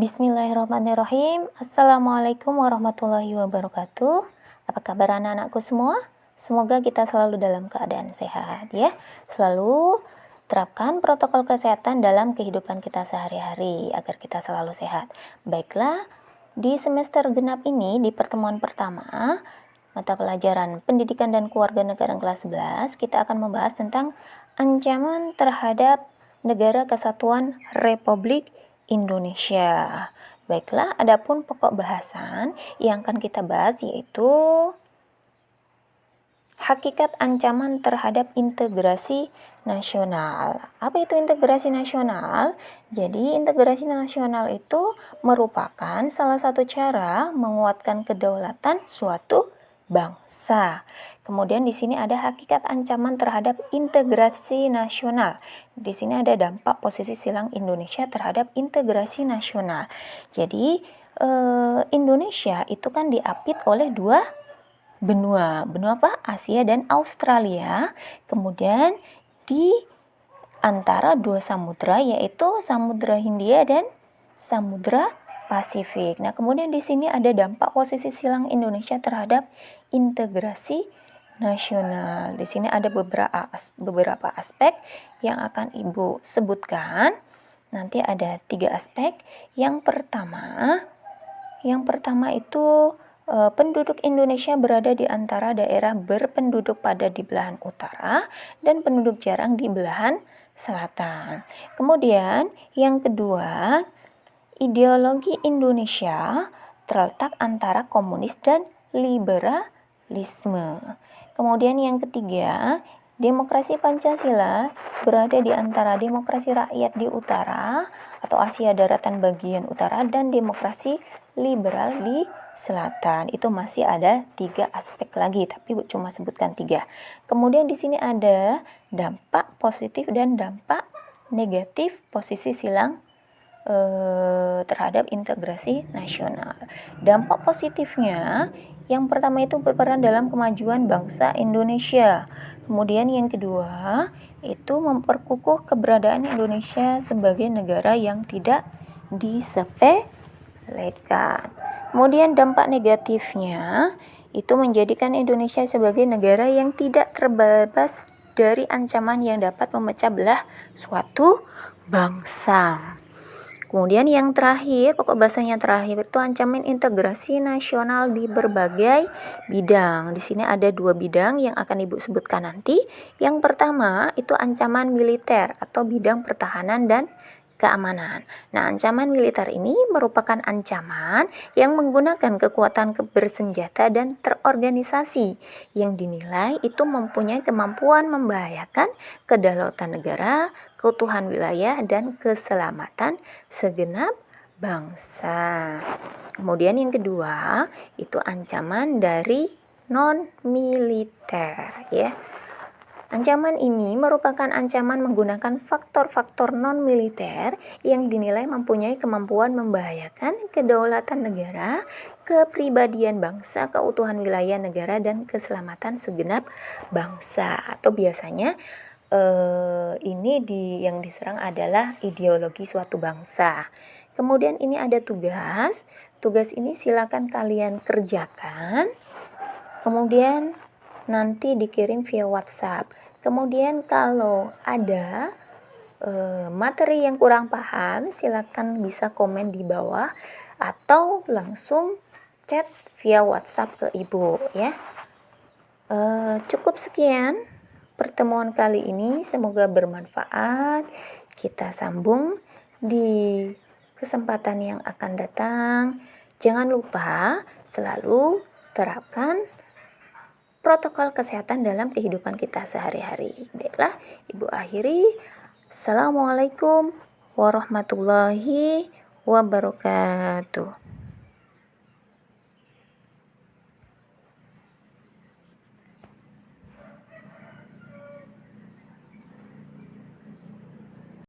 Bismillahirrahmanirrahim. Assalamualaikum warahmatullahi wabarakatuh. Apa kabar anak-anakku semua? Semoga kita selalu dalam keadaan sehat ya. Selalu terapkan protokol kesehatan dalam kehidupan kita sehari-hari agar kita selalu sehat. Baiklah, di semester genap ini di pertemuan pertama mata pelajaran Pendidikan dan Kewarganegaraan kelas 11 kita akan membahas tentang ancaman terhadap Negara Kesatuan Republik Indonesia. Baiklah, adapun pokok bahasan yang akan kita bahas yaitu hakikat ancaman terhadap integrasi nasional. Apa itu integrasi nasional? Jadi, integrasi nasional itu merupakan salah satu cara menguatkan kedaulatan suatu bangsa. Kemudian di sini ada hakikat ancaman terhadap integrasi nasional. Di sini ada dampak posisi silang Indonesia terhadap integrasi nasional. Jadi Indonesia itu kan diapit oleh dua benua apa? Asia dan Australia. Kemudian di antara dua samudra yaitu Samudra Hindia dan Samudra Pasifik. Nah, kemudian di sini ada dampak posisi silang Indonesia terhadap integrasi nasional. Di sini ada beberapa aspek yang akan Ibu sebutkan. Nanti ada 3 aspek. Yang pertama itu penduduk Indonesia berada di antara daerah berpenduduk padat di belahan utara dan penduduk jarang di belahan selatan. Kemudian yang kedua, ideologi Indonesia terletak antara komunis dan liberalisme. Kemudian yang ketiga, demokrasi Pancasila berada di antara demokrasi rakyat di utara atau Asia daratan bagian utara dan demokrasi liberal di selatan. Itu masih ada 3 aspek lagi, tapi Bu cuma sebutkan 3. Kemudian di sini ada dampak positif dan dampak negatif posisi silang terhadap integrasi nasional. Dampak positifnya yang pertama itu berperan dalam kemajuan bangsa Indonesia. Kemudian yang kedua itu memperkukuh keberadaan Indonesia sebagai negara yang tidak disepelekan. Kemudian dampak negatifnya itu menjadikan Indonesia sebagai negara yang tidak terbebas dari ancaman yang dapat memecah belah suatu bangsa. Kemudian yang terakhir, pokok bahasanya terakhir itu ancaman integrasi nasional di berbagai bidang. Di sini ada 2 bidang yang akan Ibu sebutkan nanti. Yang pertama itu ancaman militer atau bidang pertahanan dan keamanan. Nah, ancaman militer ini merupakan ancaman yang menggunakan kekuatan bersenjata dan terorganisasi yang dinilai itu mempunyai kemampuan membahayakan kedaulatan negara, keutuhan wilayah, dan keselamatan segenap bangsa. Kemudian yang kedua, itu ancaman dari non-militer ya. Ancaman ini merupakan ancaman menggunakan faktor-faktor non-militer yang dinilai mempunyai kemampuan membahayakan kedaulatan negara, kepribadian bangsa, keutuhan wilayah negara, dan keselamatan segenap bangsa. Atau biasanya yang diserang adalah ideologi suatu bangsa. Kemudian ini ada tugas. Tugas ini silakan kalian kerjakan. Kemudian nanti dikirim via WhatsApp. Kemudian kalau ada materi yang kurang paham, silakan bisa komen di bawah atau langsung chat via WhatsApp ke Ibu ya. Cukup sekian pertemuan kali ini, semoga bermanfaat. Kita sambung di kesempatan yang akan datang. Jangan lupa selalu terapkan protokol kesehatan dalam kehidupan kita sehari-hari. Baiklah, Ibu akhiri. Assalamualaikum warahmatullahi wabarakatuh.